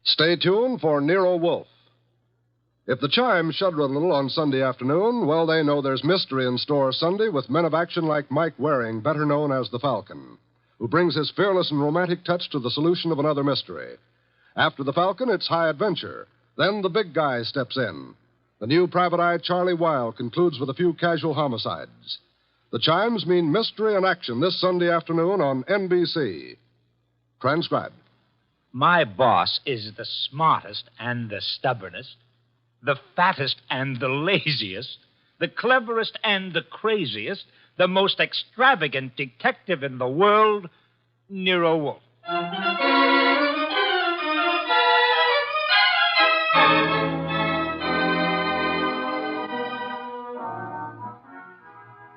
Stay tuned for Nero Wolfe. If the chimes shudder a little on Sunday afternoon, well, they know there's mystery in store Sunday with men of action like Mike Waring, better known as the Falcon, who brings his fearless and romantic touch to the solution of another mystery. After the Falcon, it's high adventure. Then the big guy steps in. The new private eye Charlie Wilde concludes with a few casual homicides. The chimes mean mystery and action this Sunday afternoon on NBC. Transcribed. My boss is the smartest and the stubbornest, the fattest and the laziest, the cleverest and the craziest, the most extravagant detective in the world, Nero Wolfe.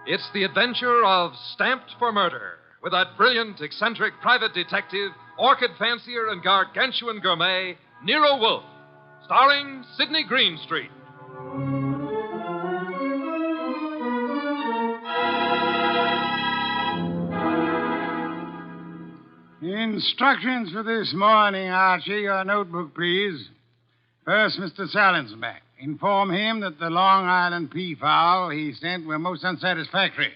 It's the adventure of Stamped for Murder, with that brilliant, eccentric private detective, orchid fancier, and gargantuan gourmet, Nero Wolfe, starring Sydney Greenstreet. Instructions for this morning, Archie. Your notebook, please. First, Mr. Salinsbeck. Inform him that the Long Island peafowl he sent were most unsatisfactory.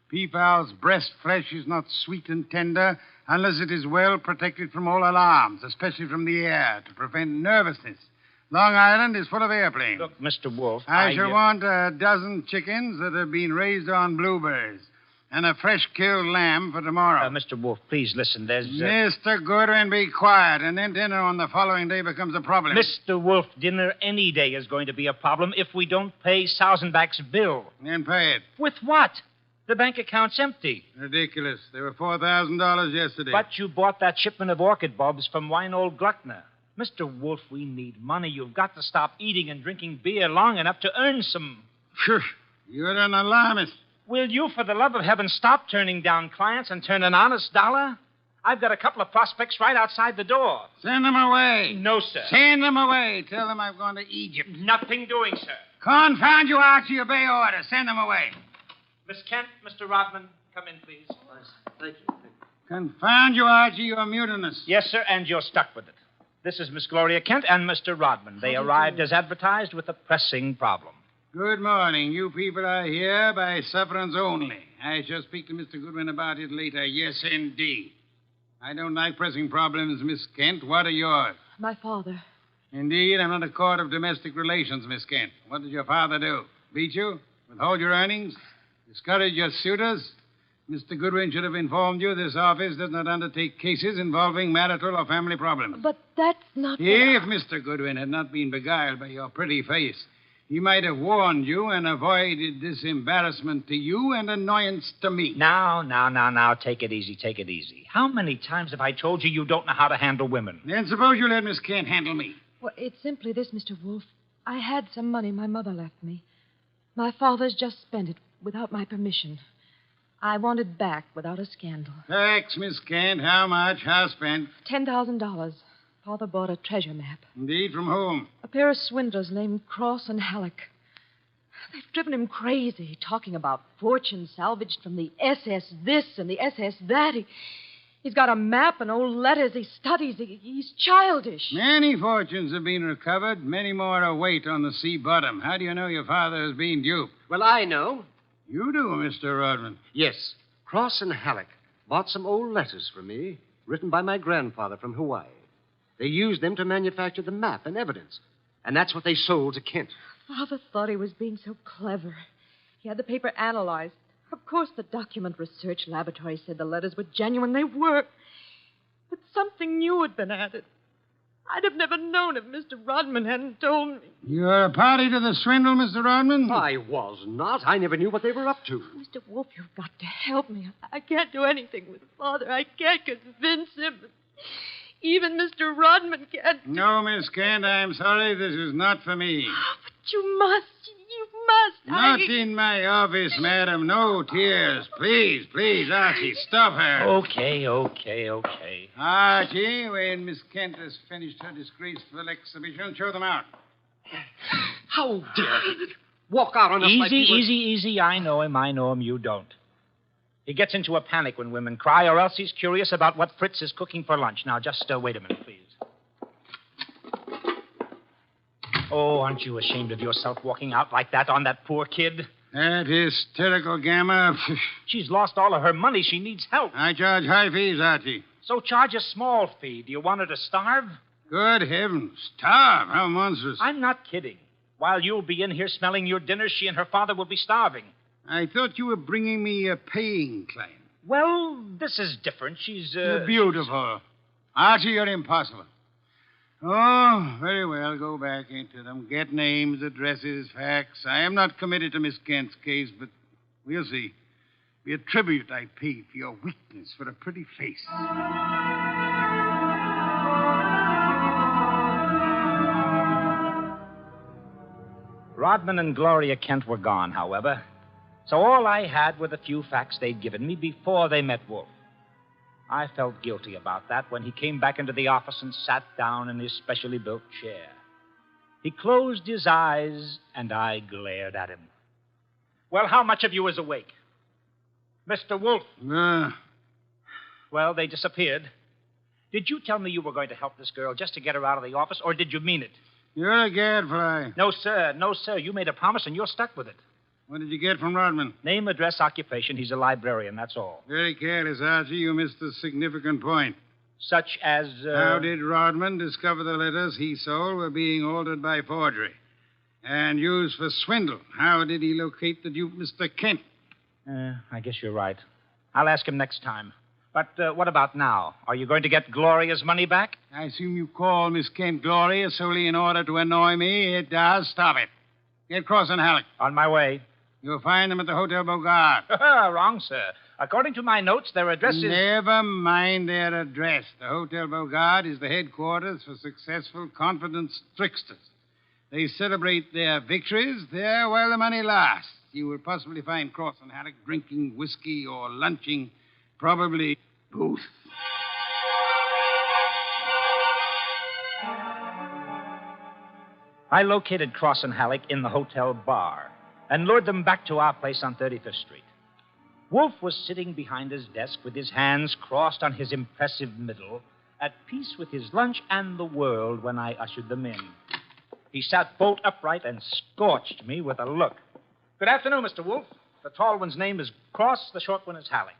Peafowl's breast flesh is not sweet and tender unless it is well protected from all alarms, especially from the air, to prevent nervousness. Long Island is full of airplanes. Look, Mr. Wolfe, I shall want a dozen chickens that have been raised on blueberries and a fresh-killed lamb for tomorrow. Mr. Wolfe, please listen. There's... Mr. Goodwin, be quiet, and then dinner on the following day becomes a problem. Mr. Wolfe, dinner any day is going to be a problem if we don't pay Sausenbach's bill. Then pay it. With what? The bank account's empty. Ridiculous. There were $4,000 yesterday. But you bought that shipment of orchid bulbs from Winold Gluckner. Mr. Wolfe, we need money. You've got to stop eating and drinking beer long enough to earn some. Phew, you're an alarmist. Will you, for the love of heaven, stop turning down clients and turn an honest dollar? I've got a couple of prospects right outside the door. Send them away. No, sir. Send them away. Tell them I've gone to Egypt. Nothing doing, sir. Confound you, Archie. Obey orders. Send them away. Miss Kent, Mr. Rodman, come in, please. Thank you. Confound you, Archie. You're mutinous. Yes, sir, and you're stuck with it. This is Miss Gloria Kent and Mr. Rodman. They arrived as advertised with a pressing problem. Good morning. You people are here by sufferance only. I shall speak to Mr. Goodwin about it later. Yes, indeed. I don't like pressing problems, Miss Kent. What are yours? My father. Indeed, I'm not a court of domestic relations, Miss Kent. What did your father do? Beat you? Withhold your earnings? Discourage your suitors? Mr. Goodwin should have informed you this office does not undertake cases involving marital or family problems. But that's not... If Mr. Goodwin had not been beguiled by your pretty face, he might have warned you and avoided this embarrassment to you and annoyance to me. Now, take it easy, take it easy. How many times have I told you you don't know how to handle women? Then suppose you let Miss Kent handle me. Well, it's simply this, Mr. Wolfe. I had some money my mother left me. My father's just spent it without my permission. I want it back without a scandal. Thanks, Miss Kent. How much? How spent? $10,000. Father bought a treasure map. Indeed, from whom? A pair of swindlers named Cross and Halleck. They've driven him crazy, talking about fortune salvaged from the SS this and the SS that. He's got a map and old letters he studies. He's childish. Many fortunes have been recovered. Many more await on the sea bottom. How do you know your father has been duped? Well, I know. You do, Mr. Rodman. Yes. Cross and Halleck bought some old letters from me, written by my grandfather from Hawaii. They used them to manufacture the map and evidence. And that's what they sold to Kent. Father thought he was being so clever. He had the paper analyzed. Of course, the document research laboratory said the letters were genuine. They were. But something new had been added. I'd have never known if Mr. Rodman hadn't told me. You're a party to the swindle, Mr. Rodman? I was not. I never knew what they were up to. Mr. Wolfe, you've got to help me. I can't do anything with Father. I can't convince him. Even Mr. Rodman can't. No, Miss Kent, I'm sorry. This is not for me. Oh, but you must. You must. Not in my office, madam. No tears. Please, Archie, stop her. Okay. Archie, when Miss Kent has finished her disgraceful exhibition, show them out. How dare he? Walk out on us like we were... Easy. I know him. You don't. He gets into a panic when women cry, or else he's curious about what Fritz is cooking for lunch. Now, just wait a minute, please. Oh, aren't you ashamed of yourself walking out like that on that poor kid? That hysterical gamma. She's lost all of her money. She needs help. I charge high fees, Archie. So charge a small fee. Do you want her to starve? Good heavens. Starve? How monstrous. I'm not kidding. While you'll be in here smelling your dinner, she and her father will be starving. I thought you were bringing me a paying client. Well, this is different. She's, You're beautiful. Archie, you're impossible. Oh, very well. Go back into them. Get names, addresses, facts. I am not committed to Miss Kent's case, but we'll see. Be a tribute I pay for your weakness for a pretty face. Rodman and Gloria Kent were gone, however. So all I had were the few facts they'd given me before they met Wolfe. I felt guilty about that when he came back into the office and sat down in his specially built chair. He closed his eyes, and I glared at him. Well, how much of you is awake? Mr. Wolfe. Well, they disappeared. Did you tell me you were going to help this girl just to get her out of the office, or did you mean it? You're a gadfly. No, sir. No, sir. You made a promise, and you're stuck with it. What did you get from Rodman? Name, address, occupation. He's a librarian, that's all. Very careless, Archie. You missed a significant point. Such as, How did Rodman discover the letters he sold were being altered by forgery and used for swindle? How did he locate the dupe, Mr. Kent? I guess you're right. I'll ask him next time. But what about now? Are you going to get Gloria's money back? I assume you call Miss Kent Gloria solely in order to annoy me. It does. Stop it. Get Cross and Halleck. On my way. You'll find them at the Hotel Bogart. Wrong, sir. According to my notes, their address is... Never mind their address. The Hotel Bogart is the headquarters for successful, confident tricksters. They celebrate their victories there while the money lasts. You will possibly find Cross and Halleck drinking whiskey or lunching, probably both. I located Cross and Halleck in the hotel bar and lured them back to our place on 35th Street. Wolfe was sitting behind his desk with his hands crossed on his impressive middle, at peace with his lunch and the world when I ushered them in. He sat bolt upright and scorched me with a look. Good afternoon, Mr. Wolfe. The tall one's name is Cross, the short one is Halleck.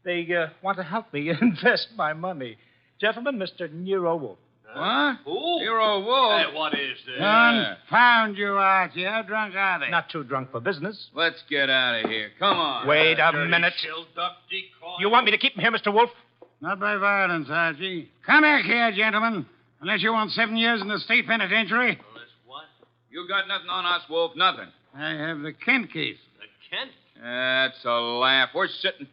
They want to help me invest my money. Gentlemen, Mr. Nero Wolfe. What? Who? Nero Wolfe. Hey, what is this? Confound you, Archie. How drunk are they? Not too drunk for business. Let's get out of here. Come on. Wait a minute. You want me to keep him here, Mr. Wolfe? Not by violence, Archie. Come back here, gentlemen. Unless you want 7 years in the state penitentiary. What? You got nothing on us, Wolf. Nothing. I have the Kent case. The Kent? That's a laugh. We're sitting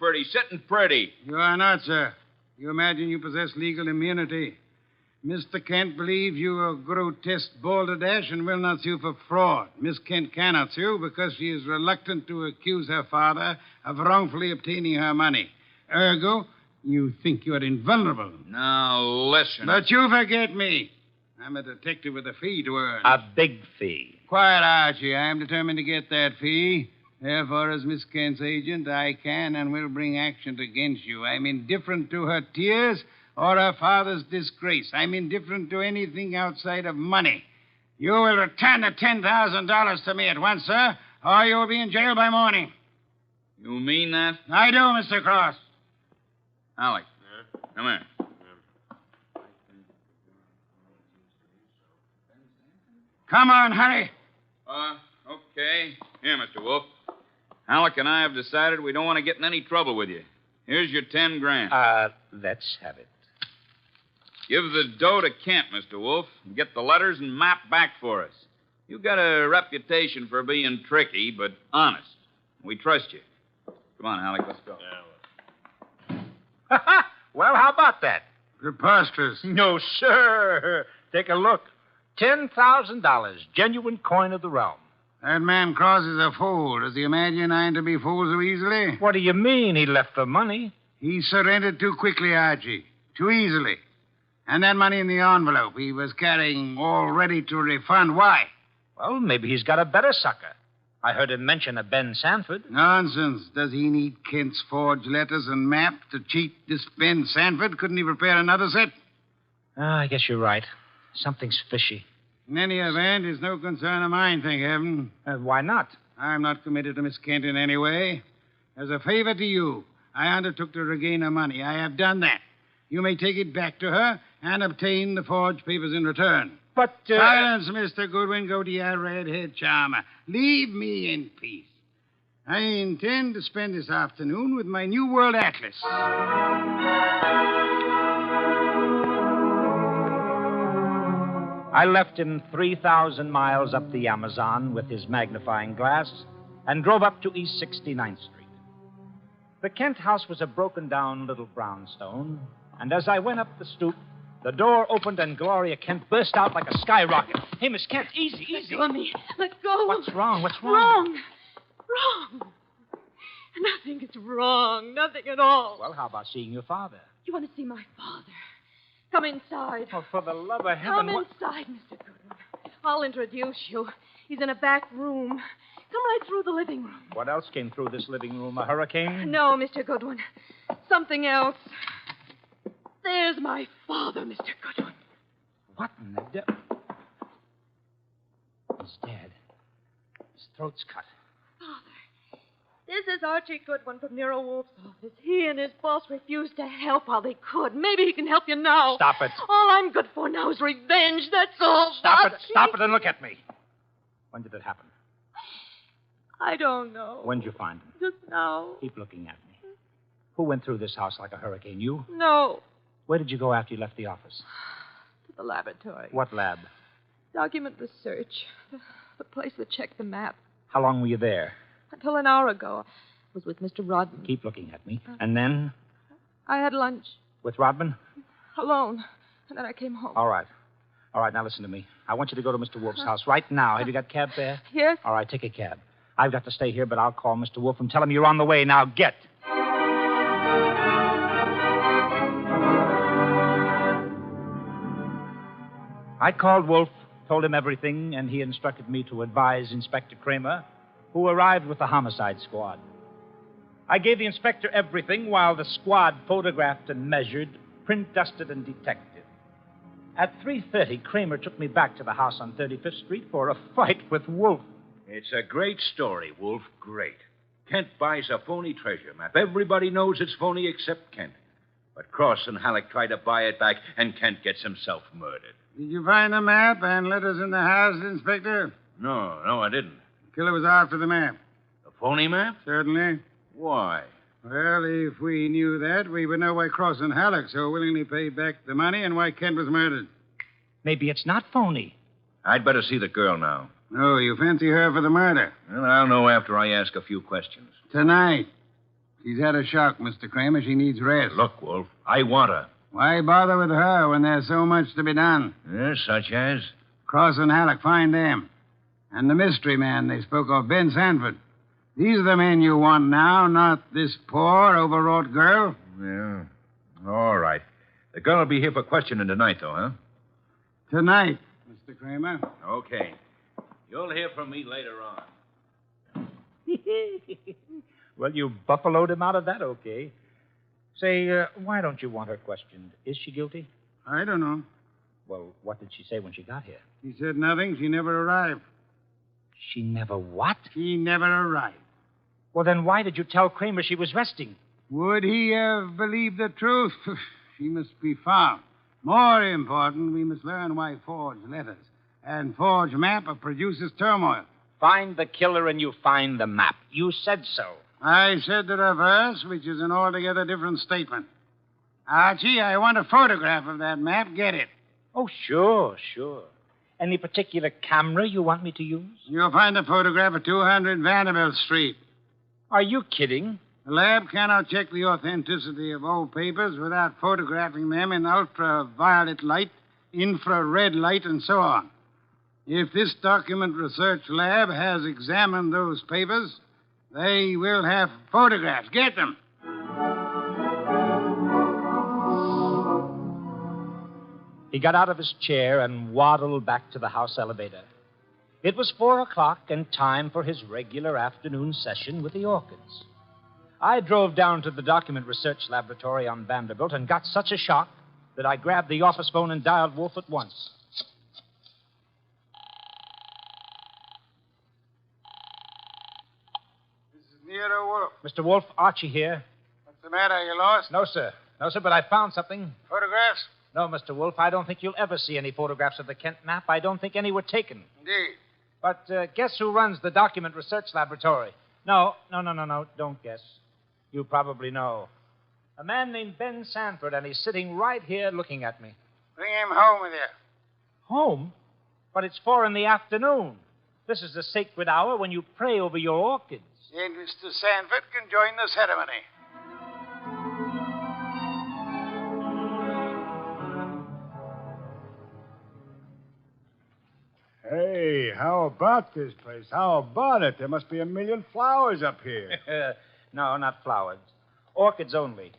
pretty. You are not, sir. You imagine you possess legal immunity. Mr. Kent believes you a grotesque balderdash and will not sue for fraud. Miss Kent cannot sue because she is reluctant to accuse her father of wrongfully obtaining her money. Ergo, you think you're invulnerable. Now, listen. But you forget me. I'm a detective with a fee to earn. A big fee. Quiet, Archie. I am determined to get that fee. Therefore, as Miss Kent's agent, I can and will bring action against you. I'm indifferent to her tears or her father's disgrace. I'm indifferent to anything outside of money. You will return the $10,000 to me at once, sir, or you will be in jail by morning. You mean that? I do, Mr. Cross. Alec. Come here. Come on, hurry. Okay. Here, Mr. Wolfe. Alec and I have decided we don't want to get in any trouble with you. Here's your $10,000. Let's have it. Give the dough to Kent, Mr. Wolfe, and get the letters and map back for us. You've got a reputation for being tricky, but honest. We trust you. Come on, Alec, let's go. Well, how about that? Preposterous. No, sir. Take a look. $10,000, genuine coin of the realm. That man Cross is a fool. Does he imagine I'm to be fooled so easily? What do you mean he left the money? He surrendered too quickly, Archie. Too easily. And that money in the envelope he was carrying all ready to refund. Why? Well, maybe he's got a better sucker. I heard him mention a Ben Sanford. Nonsense. Does he need Kent's forged letters and map to cheat this Ben Sanford? Couldn't he prepare another set? I guess you're right. Something's fishy. In any event, it's no concern of mine, thank heaven. Why not? I'm not committed to Miss Kent in any way. As a favor to you, I undertook to regain her money. I have done that. You may take it back to her and obtain the forged papers in return. But, Silence, Mr. Goodwin. Go to your red-haired charmer. Leave me in peace. I intend to spend this afternoon with my New World Atlas. I left him 3,000 miles up the Amazon with his magnifying glass and drove up to East 69th Street. The Kent house was a broken-down little brownstone, and as I went up the stoop, the door opened and Gloria Kent burst out like a skyrocket. Hey, Miss Kent, easy. Let go of me. Let go. What's wrong? Wrong. Nothing is wrong. Nothing at all. Well, how about seeing your father? You want to see my father? Come inside. Oh, for the love of heaven. Come inside, Mr. Goodwin. I'll introduce you. He's in a back room. Come right through the living room. What else came through this living room? A hurricane? No, Mr. Goodwin. Something else. There's my father, Mr. Goodwin. What in the devil? He's dead. His throat's cut. Father, this is Archie Goodwin from Nero Wolfe's office. He and his boss refused to help while they could. Maybe he can help you now. Stop it. All I'm good for now is revenge. That's all. Stop it and look at me. When did it happen? I don't know. When did you find him? Just now. Keep looking at me. Who went through this house like a hurricane? You? No. Where did you go after you left the office? To the laboratory. What lab? Document research. The place that checked the map. How long were you there? Until an hour ago. I was with Mr. Rodman. Keep looking at me. And then? I had lunch. With Rodman? Alone. And then I came home. All right. Now listen to me. I want you to go to Mr. Wolfe's house right now. Have you got a cab there? Yes. All right, take a cab. I've got to stay here, but I'll call Mr. Wolfe and tell him you're on the way. Now get. I called Wolfe, told him everything, and he instructed me to advise Inspector Kramer, who arrived with the homicide squad. I gave the inspector everything while the squad photographed and measured, print dusted and detected. At 3:30, Kramer took me back to the house on 35th Street for a fight with Wolfe. It's a great story, Wolf. Great. Kent buys a phony treasure map. Everybody knows it's phony except Kent. But Cross and Halleck try to buy it back, and Kent gets himself murdered. Did you find the map and letters in the house, Inspector? No, I didn't. The killer was after the map. A phony map? Certainly. Why? Well, if we knew that, we would know why Cross and Halleck so willingly paid back the money and why Kent was murdered. Maybe it's not phony. I'd better see the girl now. Oh, you fancy her for the murder? Well, I'll know after I ask a few questions. Tonight. She's had a shock, Mr. Kramer. She needs rest. Look, Wolf, I want her. Why bother with her when there's so much to be done? Yes, such as? Cross and Halleck, find them. And the mystery man they spoke of, Ben Sanford. These are the men you want now, not this poor, overwrought girl. Yeah. All right. The girl will be here for questioning tonight, though, huh? Tonight, Mr. Kramer. Okay. You'll hear from me later on. Well, you buffaloed him out of that, okay. Say, why don't you want her questioned? Is she guilty? I don't know. Well, what did she say when she got here? She said nothing. She never arrived. She never what? She never arrived. Well, then why did you tell Kramer she was resting? Would he have believed the truth? She must be found. More important, we must learn why forged letters and forged map produces turmoil. Find the killer and you find the map. You said so. I said the reverse, which is an altogether different statement. Archie, I want a photograph of that map. Get it. Oh, sure. Any particular camera you want me to use? You'll find the photograph at 200 Vanderbilt Street. Are you kidding? The lab cannot check the authenticity of old papers without photographing them in ultraviolet light, infrared light, and so on. If this document research lab has examined those papers, they will have photographs. Get them. He got out of his chair and waddled back to the house elevator. It was 4:00 and time for his regular afternoon session with the orchids. I drove down to the document research laboratory on Vanderbilt and got such a shock that I grabbed the office phone and dialed Wolfe at once. Nero Wolfe. Mr. Wolfe, Archie here. What's the matter? You lost? No, sir. No, sir, but I found something. Photographs? No, Mr. Wolfe, I don't think you'll ever see any photographs of the Kent map. I don't think any were taken. Indeed. But guess who runs the document research laboratory? No. Don't guess. You probably know. A man named Ben Sanford, and he's sitting right here looking at me. Bring him home with you. Home? But it's 4 p.m. This is the sacred hour when you pray over your orchids. Then Mr. Sanford can join the ceremony. Hey, how about this place? How about it? There must be a million flowers up here. No, not flowers. Orchids only.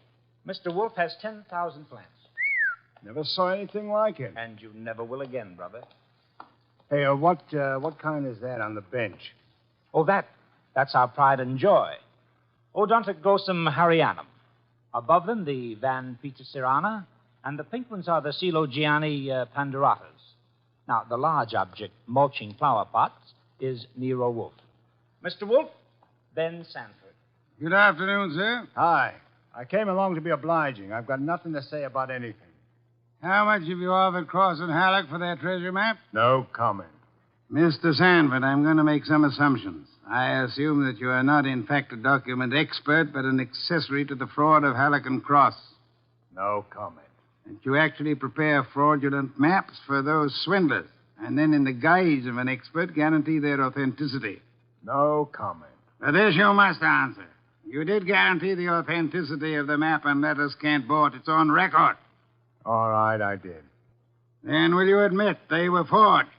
Mr. Wolfe has 10,000 plants. Never saw anything like it. And you never will again, brother. Hey, what kind is that on the bench? Oh, that's our pride and joy. Odontoglossum harryanum. Above them, the Van Petersirana, and the pink ones are the Coelogiani panduratas. Now, the large object, mulching flower pots, is Nero Wolfe. Mr. Wolfe, Ben Sanford. Good afternoon, sir. Hi. I came along to be obliging. I've got nothing to say about anything. How much have you offered Cross and Halleck for their treasure map? No comment. Mr. Sanford, I'm going to make some assumptions. I assume that you are not, in fact, a document expert, but an accessory to the fraud of Halleck and Cross. No comment. That you actually prepare fraudulent maps for those swindlers, and then, in the guise of an expert, guarantee their authenticity. No comment. But this you must answer. You did guarantee the authenticity of the map and letters Kent bought. It's on record. All right, I did. Then will you admit they were forged?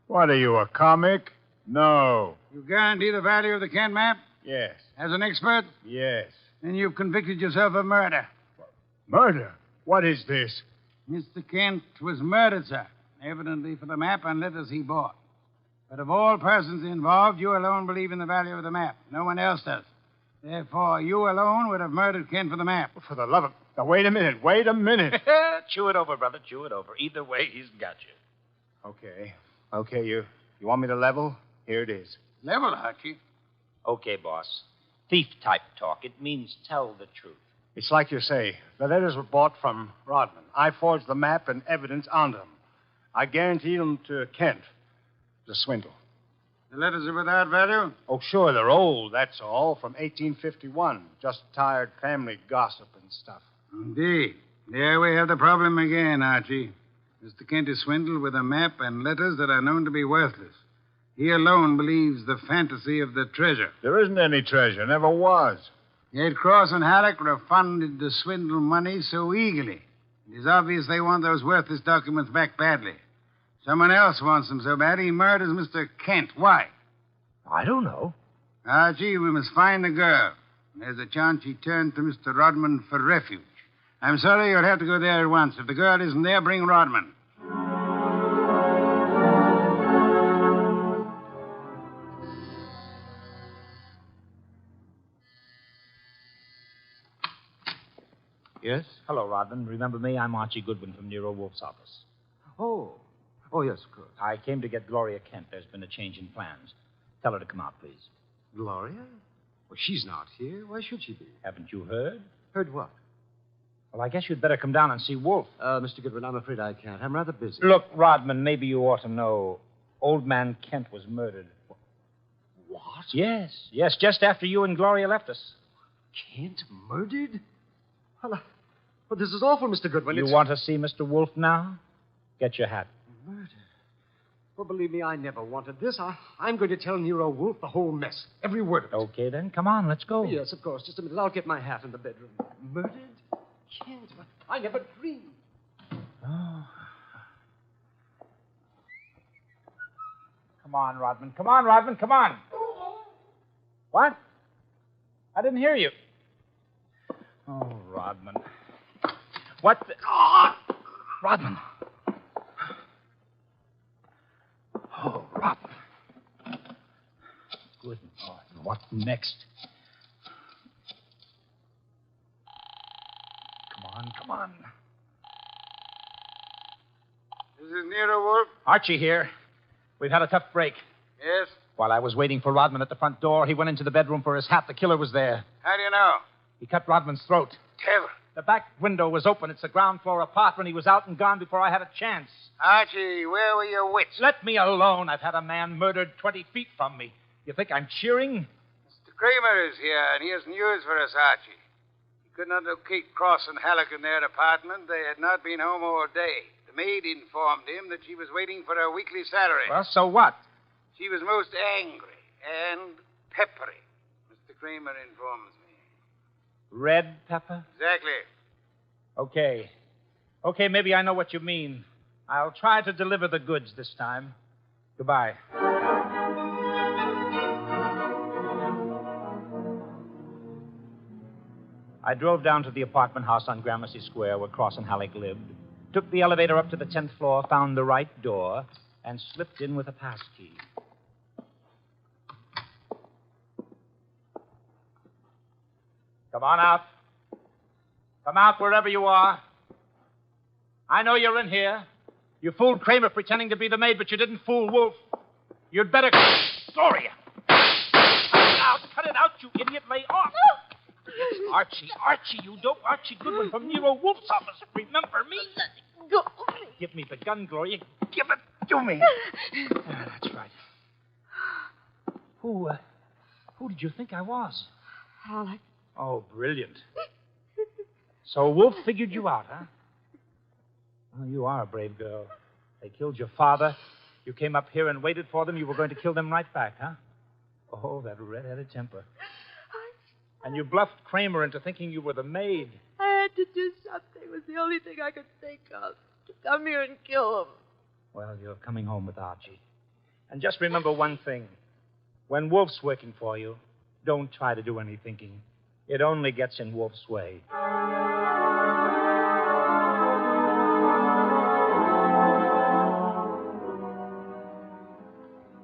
What are you, a comic? No. You guarantee the value of the Kent map? Yes. As an expert? Yes. Then you've convicted yourself of murder. Murder? What is this? Mr. Kent was murdered, sir. Evidently for the map and letters he bought. But of all persons involved, you alone believe in the value of the map. No one else does. Therefore, you alone would have murdered Kent for the map. For the love of... Now, wait a minute. Chew it over, brother. Chew it over. Either way, he's got you. Okay, you want me to level? Here it is. Level, Archie. Okay, boss. Thief-type talk. It means tell the truth. It's like you say. The letters were bought from Rodman. I forged the map and evidence onto them. I guaranteed them to Kent. It was a swindle. The letters are without value? Oh, sure, they're old, that's all, from 1851. Just tired family gossip and stuff. Indeed. There we have the problem again, Archie. Mr. Kent is swindled with a map and letters that are known to be worthless. He alone believes the fantasy of the treasure. There isn't any treasure, never was. Yet Cross and Halleck refunded the swindle money so eagerly. It is obvious they want those worthless documents back badly. Someone else wants them so bad he murders Mr. Kent. Why? I don't know. Archie, we must find the girl. There's a chance she turned to Mr. Rodman for refuge. I'm sorry you'll have to go there at once. If the girl isn't there, bring Rodman. Yes? Hello, Rodman. Remember me? I'm Archie Goodwin from Nero Wolfe's office. Oh, yes, of course. I came to get Gloria Kent. There's been a change in plans. Tell her to come out, please. Gloria? Well, she's not here. Why should she be? Haven't you heard? Heard what? Well, I guess you'd better come down and see Wolfe. Mr. Goodwin, I'm afraid I can't. I'm rather busy. Look, Rodman, maybe you ought to know. Old man Kent was murdered. What? Yes, just after you and Gloria left us. Kent murdered? Well, this is awful, Mr. Goodwin. You want to see Mr. Wolfe now? Get your hat. Murder? Well, believe me, I never wanted this. I'm going to tell Nero Wolfe the whole mess. Every word of it. Okay, then. Come on, let's go. Yes, of course. Just a minute. I'll get my hat in the bedroom. Murdered? Kent? I never dreamed. Oh. Come on, Rodman. Come on. What? I didn't hear you. Oh, Rodman. What the... Rodman. Oh, Rodman. Good Lord. What next? Come on. This is Nero Wolfe. Archie here. We've had a tough break. Yes? While I was waiting for Rodman at the front door, he went into the bedroom for his hat. The killer was there. How do you know? He cut Rodman's throat. Devil. The back window was open. It's a ground floor apartment. He was out and gone before I had a chance. Archie, where were your wits? Let me alone. I've had a man murdered 20 feet from me. You think I'm cheering? Mr. Kramer is here, and he has news for us, Archie. He could not locate Cross and Halleck in their apartment. They had not been home all day. The maid informed him that she was waiting for her weekly salary. Well, so what? She was most angry and peppery, Mr. Kramer informs me. Red pepper? Exactly. Okay, maybe I know what you mean. I'll try to deliver the goods this time. Goodbye. I drove down to the apartment house on Gramercy Square where Cross and Halleck lived, took the elevator up to the 10th floor, found the right door, and slipped in with a passkey. Come on out. Come out wherever you are. I know you're in here. You fooled Kramer pretending to be the maid, but you didn't fool Wolfe. You'd better... Gloria! Cut it out, you idiot. Lay off. It's Archie, you dope. Archie Goodwin from Nero Wolfe's office. Remember me? Let go. Give me the gun, Gloria. Give it to me. That's right. Who did you think I was? Halleck. Oh, brilliant. So Wolfe figured you out, huh? Well, you are a brave girl. They killed your father. You came up here and waited for them. You were going to kill them right back, huh? Oh, that red-headed temper. And you bluffed Kramer into thinking you were the maid. I had to do something. It was the only thing I could think of. To come here and kill him. Well, you're coming home with Archie. And just remember one thing. When Wolfe's working for you, don't try to do any thinking. It only gets in Wolfe's way.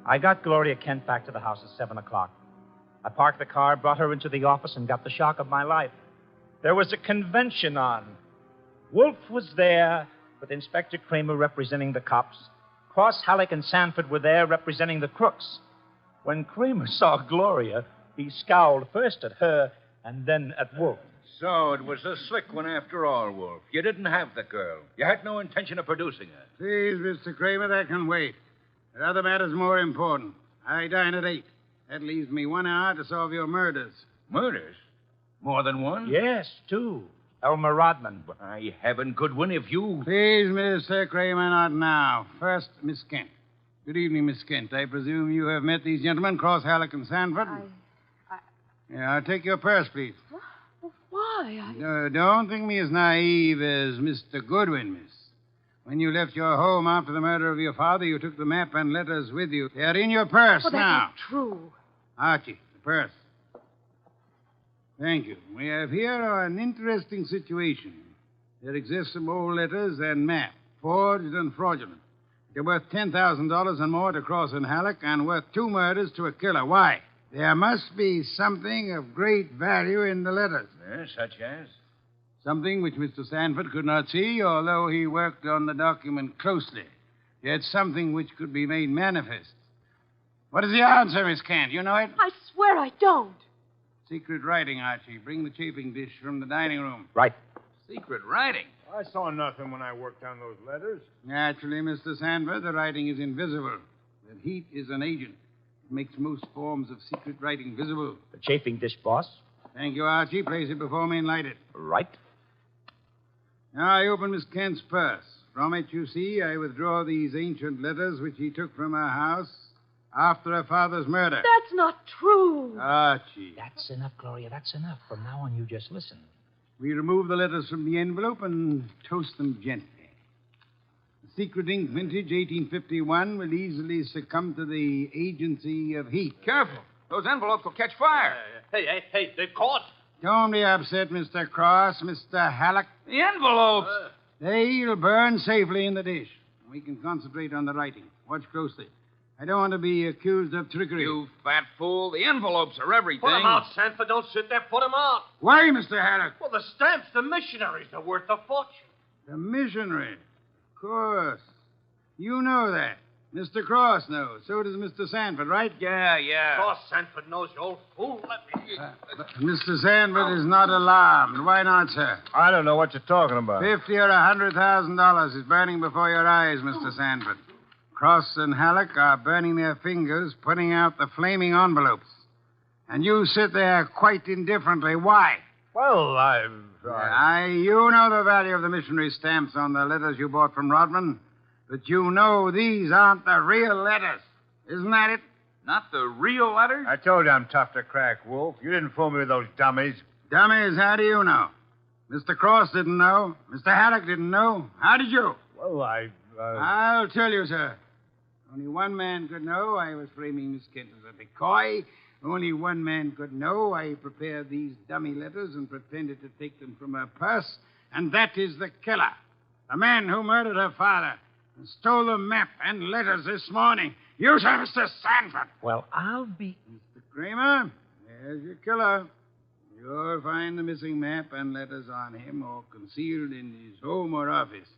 I got Gloria Kent back to the house at 7 o'clock. I parked the car, brought her into the office, and got the shock of my life. There was a convention on. Wolfe was there, with Inspector Kramer representing the cops. Cross, Halleck, and Sanford were there representing the crooks. When Kramer saw Gloria, he scowled first at her and then at Wolfe. So it was a slick one after all, Wolfe. You didn't have the girl. You had no intention of producing her. Please, Mr. Kramer, that can wait. There are other matters more important. I dine at 8. That leaves me 1 hour to solve your murders. Murders? More than one? Yes, 2. Elmer Rodman. By heaven, Goodwin, if you... Please, Mr. Kramer, not now. First, Miss Kent. Good evening, Miss Kent. I presume you have met these gentlemen, Cross, Halleck, and Sanford? Yeah, I'll take your purse, please. Well, why? Don't think me as naive as Mr. Goodwin, miss. When you left your home after the murder of your father, you took the map and letters with you. They're in your purse Well, now. that's not true. Archie, the purse. Thank you. We have here an interesting situation. There exist some old letters and map, forged and fraudulent. They're worth $10,000 and more to Cross and Halleck and worth 2 murders to a killer. Why? There must be something of great value in the letters. Yes, such as? Something which Mr. Sanford could not see, although he worked on the document closely. Yet something which could be made manifest. What is the answer, Miss Kent? You know it? I swear I don't. Secret writing, Archie. Bring the chafing dish from the dining room. Right. Secret writing? I saw nothing when I worked on those letters. Naturally, Mr. Sanford, the writing is invisible. But heat is an agent. It makes most forms of secret writing visible. The chafing dish, boss. Thank you, Archie. Place it before me and light it. Right. Now I open Miss Kent's purse. From it, you see, I withdraw these ancient letters which he took from her house after her father's murder. That's not true. Archie. That's enough, Gloria. That's enough. From now on, you just listen. We remove the letters from the envelope and toast them gently. The secret ink vintage 1851 will easily succumb to the agency of heat. Careful. Those envelopes will catch fire. Hey, they've caught. Don't be upset, Mr. Cross, Mr. Halleck. The envelopes. They'll burn safely in the dish. We can concentrate on the writing. Watch closely. I don't want to be accused of trickery. You fat fool. The envelopes are everything. Put them out, Sanford. Don't sit there. Put them out. Why, Mr. Halleck? Well, the stamps, the missionaries, are worth a fortune. The missionary. Of course. You know that. Mr. Cross knows. So does Mr. Sanford, right? Yeah. Cross Sanford knows, you old fool. Let me... Mr. Sanford is not alarmed. Why not, sir? I don't know what you're talking about. $50,000 or $100,000 is burning before your eyes, Mr. Sanford. Cross and Halleck are burning their fingers, putting out the flaming envelopes. And you sit there quite indifferently. Why? Well, You know the value of the missionary stamps on the letters you bought from Rodman. But you know these aren't the real letters. Isn't that it? Not the real letters? I told you I'm tough to crack, Wolf. You didn't fool me with those dummies. Dummies, how do you know? Mr. Cross didn't know. Mr. Halleck didn't know. How did you? Well, I'll tell you, sir. Only one man could know I was framing Miss Kent as a decoy. Only one man could know I prepared these dummy letters and pretended to take them from her purse. And that is the killer. The man who murdered her father and stole the map and letters this morning. You, sir, Mr. Sanford. Well, I'll be... Mr. Kramer, there's your killer. You'll find the missing map and letters on him or concealed in his home or office.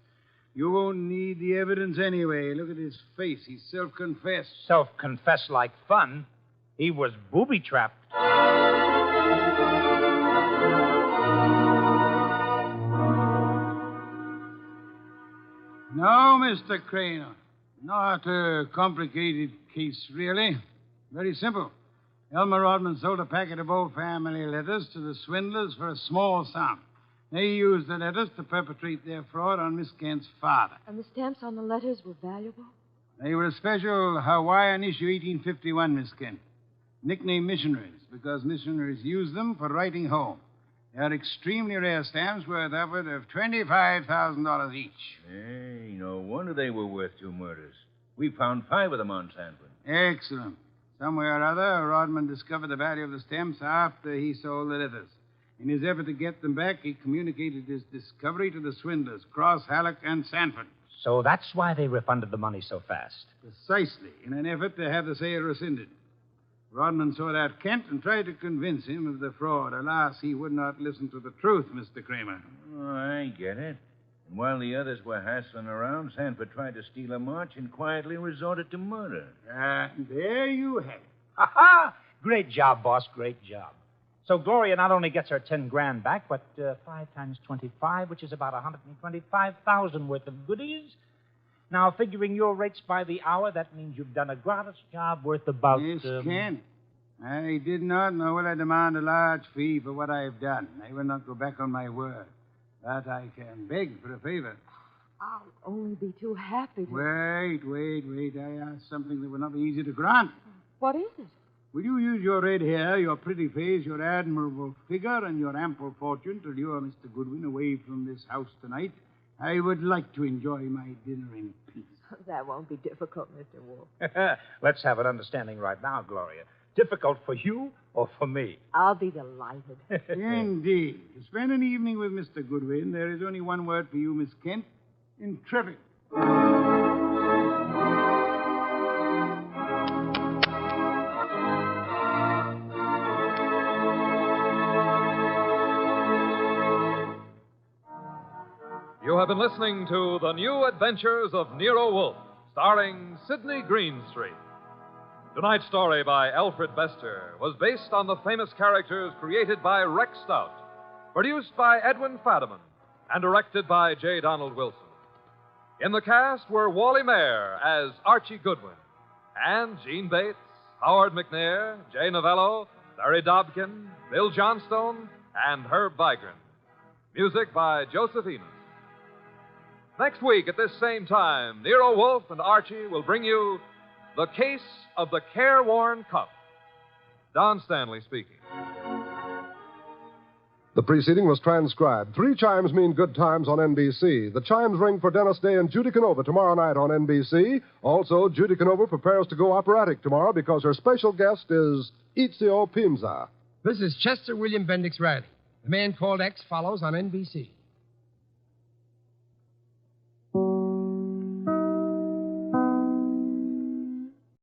You won't need the evidence anyway. Look at his face. He's self-confessed. Self-confessed like fun. He was booby-trapped. No, Mr. Kramer. Not a complicated case, really. Very simple. Elmer Rodman sold a packet of old family letters to the swindlers for a small sum. They used the letters to perpetrate their fraud on Miss Kent's father. And the stamps on the letters were valuable? They were a special Hawaiian issue 1851, Miss Kent. Nicknamed missionaries, because missionaries used them for writing home. They are extremely rare stamps worth upward of $25,000 each. Hey, no wonder they were worth 2 murders. We found 5 of them on Sanford. Excellent. Somewhere or other, Rodman discovered the value of the stamps after he sold the letters. In his effort to get them back, he communicated his discovery to the swindlers, Cross, Halleck, and Sanford. So that's why they refunded the money so fast. Precisely, in an effort to have the sale rescinded. Rodman sought out Kent and tried to convince him of the fraud. Alas, he would not listen to the truth, Mr. Kramer. Oh, I get it. And while the others were hassling around, Sanford tried to steal a march and quietly resorted to murder. There you have it. Ha-ha! Great job, boss. Great job. So Gloria not only gets her 10 grand back, but 5 times 25, which is about 125,000 worth of goodies. Now, figuring your rates by the hour, that means you've done a gratis job worth about... Yes, Kent. I did not know will I demand a large fee for what I have done. I will not go back on my word. But I can beg for a favor. I'll only be too happy to... Wait. I asked something that would not be easy to grant. What is it? Will you use your red hair, your pretty face, your admirable figure, and your ample fortune to lure Mr. Goodwin away from this house tonight? I would like to enjoy my dinner in peace. That won't be difficult, Mr. Wolfe. Let's have an understanding right now, Gloria. Difficult for you or for me? I'll be delighted. Indeed. To spend an evening with Mr. Goodwin, there is only one word for you, Miss Kent. Intrepid. You have been listening to The New Adventures of Nero Wolfe, starring Sydney Greenstreet. Tonight's story by Alfred Bester was based on the famous characters created by Rex Stout, produced by Edwin Fadiman, and directed by J. Donald Wilson. In the cast were Wally Maher as Archie Goodwin, and Gene Bates, Howard McNair, Jay Novello, Larry Dobkin, Bill Johnstone, and Herb Vigran. Music by Joseph Enos. Next week at this same time, Nero Wolfe and Archie will bring you The Case of the Careworn Cup. Don Stanley speaking. The preceding was transcribed. 3 chimes mean good times on NBC. The chimes ring for Dennis Day and Judy Canova tomorrow night on NBC. Also, Judy Canova prepares to go operatic tomorrow because her special guest is Ezio Pinza. This is Chester William Bendix Riley. The Man Called X follows on NBC.